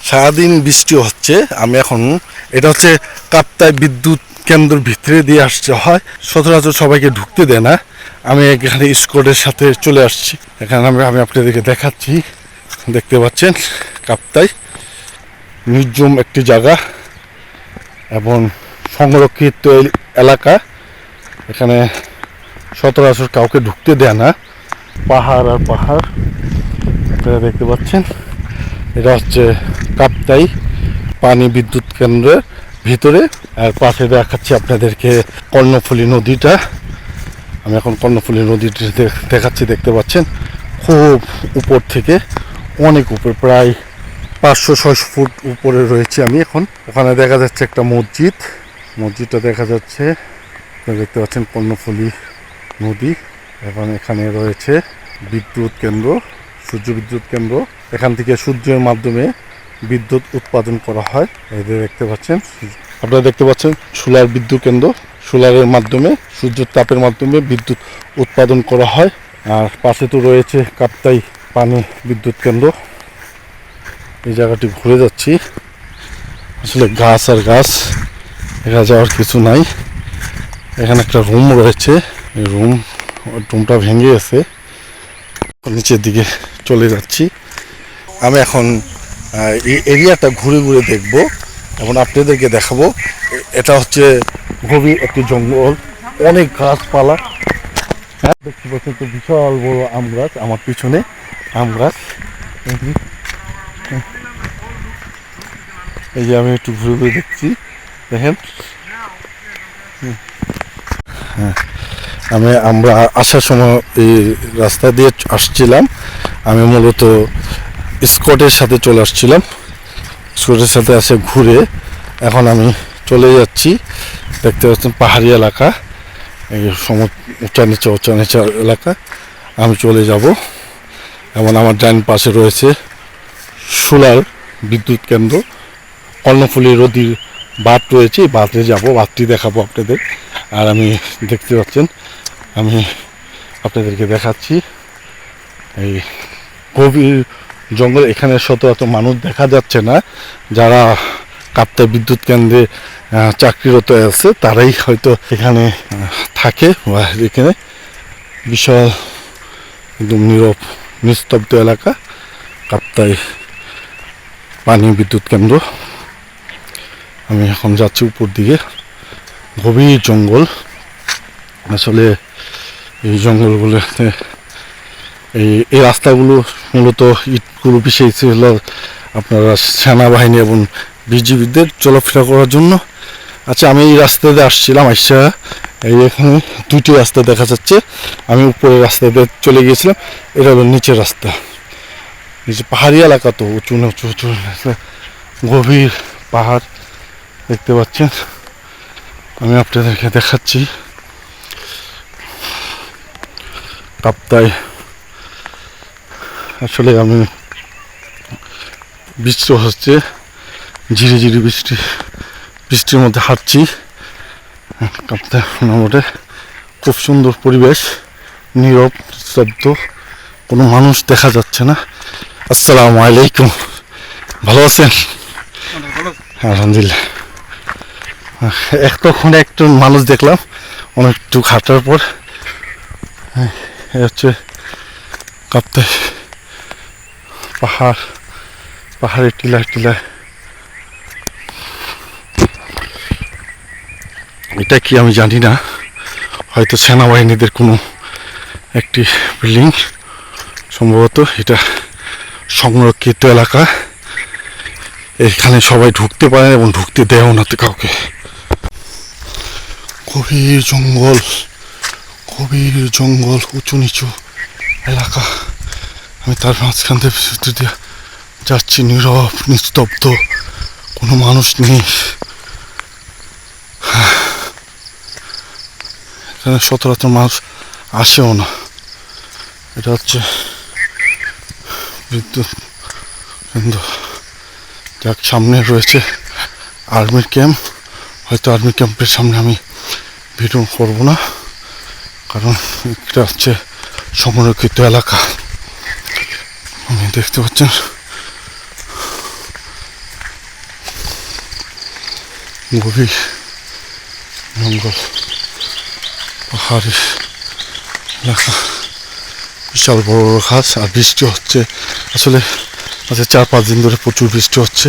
সারাদিন বৃষ্টি হচ্ছে। আমি এখন এটা হচ্ছে কাপ্তাই বিদ্যুৎ কেন্দ্রের ভিতরে দিয়ে আসতে হয়, সচরাচর সবাইকে ঢুকতে দেয় না। আমি এখানে স্কোয়াডের সাথে চলে আসছি। এখানে আমি আপনাদেরকে দেখাচ্ছি। দেখতে পাচ্ছেন কাপ্তাই নির্জম একটি জায়গা এবং সংরক্ষিত এলাকা। এখানে সচরাচর কাউকে ঢুকতে দেয় না। পাহাড় আর পাহাড় আপনারা দেখতে পাচ্ছেন। এটা হচ্ছে কাপ্তাই পানি বিদ্যুৎ কেন্দ্রের ভিতরে। আর পাশে দেখাচ্ছি আপনাদেরকে কর্ণফুলী নদীটা। আমি এখন কর্ণফুলী নদীটি দেখাচ্ছি। দেখতে পাচ্ছেন খুব উপর থেকে, অনেক উপর, প্রায় 500-600 ফুট উপরে রয়েছে আমি এখন। ওখানে দেখা যাচ্ছে একটা মসজিদ, মসজিদটা দেখা যাচ্ছে। দেখতে পাচ্ছেন কর্ণফুলী নদী এবং এখানে রয়েছে বিদ্যুৎ কেন্দ্র, সূর্য বিদ্যুৎ কেন্দ্র। এখান থেকে সূর্যের মাধ্যমে বিদ্যুৎ উৎপাদন করা হয়। এই যে দেখতে পাচ্ছেন, আপনারা দেখতে পাচ্ছেন সোলার বিদ্যুৎ কেন্দ্র। সোলারের মাধ্যমে, সূর্যের তাপের মাধ্যমে বিদ্যুৎ উৎপাদন করা হয়। আর পাশে তো রয়েছে কাপ্তাই পানি বিদ্যুৎ কেন্দ্র। এই জায়গাটি ঘুরে যাচ্ছি, আসলে গাছ আর গাছ, দেখা যাওয়ার কিছু নাই। এখানে একটা রুম রয়েছে, এই রুমটা ভেঙে গেছে। নিচের দিকে চলে যাচ্ছি। আমি এখন এই এরিয়াটা ঘুরে ঘুরে দেখব এবং আপনাদেরকে দেখাবো। এটা হচ্ছে গভীর একটি জঙ্গল, অনেক গাছপালা। হ্যাঁ, দেখতে পাচ্ছেন তো বিশাল বড় আম গাছ আমার পিছনে, আম গাছ। এই যে আমি একটু ঘুরে ঘুরে দেখছি, দেখেন। হ্যাঁ, আমরা আসার সময় এই রাস্তা দিয়ে আসছিলাম। আমি মূলত স্কটের সাথে চলে আসছিলাম। স্কটের সাথে আসে ঘুরে এখন আমি চলে যাচ্ছি। দেখতে পাচ্ছেন পাহাড়ি এলাকা, এই উঁচা নিচা এলাকা। আমি চলে যাব এবং আমার ডান পাশে রয়েছে সোলার বিদ্যুৎ কেন্দ্র। কর্ণফুলী নদীর বাঁধ রয়েছে, এই বাঁধে যাবো, বাঁধটি দেখাবো আপনাদের। আর আমি দেখতে পাচ্ছেন, আমি আপনাদেরকে দেখাচ্ছি এই গভীর জঙ্গল। এখানে সচরাচর মানুষ দেখা যাচ্ছে না। যারা কাপ্তাই বিদ্যুৎ কেন্দ্রে চাকরিরত আছে তারাই হয়তো এখানে থাকে। বা এখানে বিশাল একদম নীরব নিস্তব্ধ এলাকা, কাপ্তাই পানি বিদ্যুৎ কেন্দ্র। আমি এখন যাচ্ছি উপর দিকে, গভীর জঙ্গল। আসলে এই জঙ্গলগুলোতে এই রাস্তাগুলো মূলত ইটগুলো পিছিয়েছিল আপনারা সেনাবাহিনী এবং বিজিবিদের চলাফেরা করার জন্য। আচ্ছা, আমি এই রাস্তা দিয়ে আসছিলাম, আইসা এই এখানে দুইটি রাস্তা দেখা যাচ্ছে। আমি উপরের রাস্তা দিয়ে চলে গিয়েছিলাম, এটা হলো নিচের রাস্তা। নিচে পাহাড়ি এলাকা, তো উঁচু উঁচু গভীর পাহাড় দেখতে পাচ্ছেন। আমি আপনাদেরকে দেখাচ্ছি কাপ্তাই। আসলে আমি বৃষ্টি হচ্ছে, ঝিরি ঝিরি বৃষ্টির মধ্যে হাঁটছি কাপ্তাই মোটামুটি। খুব সুন্দর পরিবেশ, নীরব শব্দ, কোনো মানুষ দেখা যাচ্ছে না। আসসালামু আলাইকুম, ভালো আছেন? আলহামদুলিল্লাহ। তখন একটু মানুষ দেখলাম অনেকটু হাঁটার পর। হচ্ছে কাপ্তাই পাহাড়ের টিলায়। এটা কি আমি জানি না, হয়তো সেনাবাহিনীদের কোনো একটি বিল্ডিং সম্ভবত। এটা সংরক্ষিত এলাকা, এখানে সবাই ঢুকতে পারে এবং ঢুকতে দেয়ও না তো কাউকে। গভীর জঙ্গল, উঁচু নিচু এলাকা। আমি তার মাঝখান দিয়ে যাচ্ছি, নীরব নিস্তব্ধ, কোনো মানুষ নেই। এখানে সচরাচর মানুষ আসেও না। এটা হচ্ছে বিদ্যুৎ কেন্দ্র। যাক, সামনে রয়েছে আর্মির ক্যাম্প। হয়তো আর্মি ক্যাম্পের সামনে আমি ভিডিও করব না, কারণ এটা হচ্ছে সংরক্ষিত এলাকা। আমি দেখতে পাচ্ছেন গভীর জঙ্গল, পাহাড়ি এলাকা, বিশাল বড় বড় গাছ, আর বৃষ্টি হচ্ছে। আসলে আজকে 4-5 দিন ধরে প্রচুর বৃষ্টি হচ্ছে।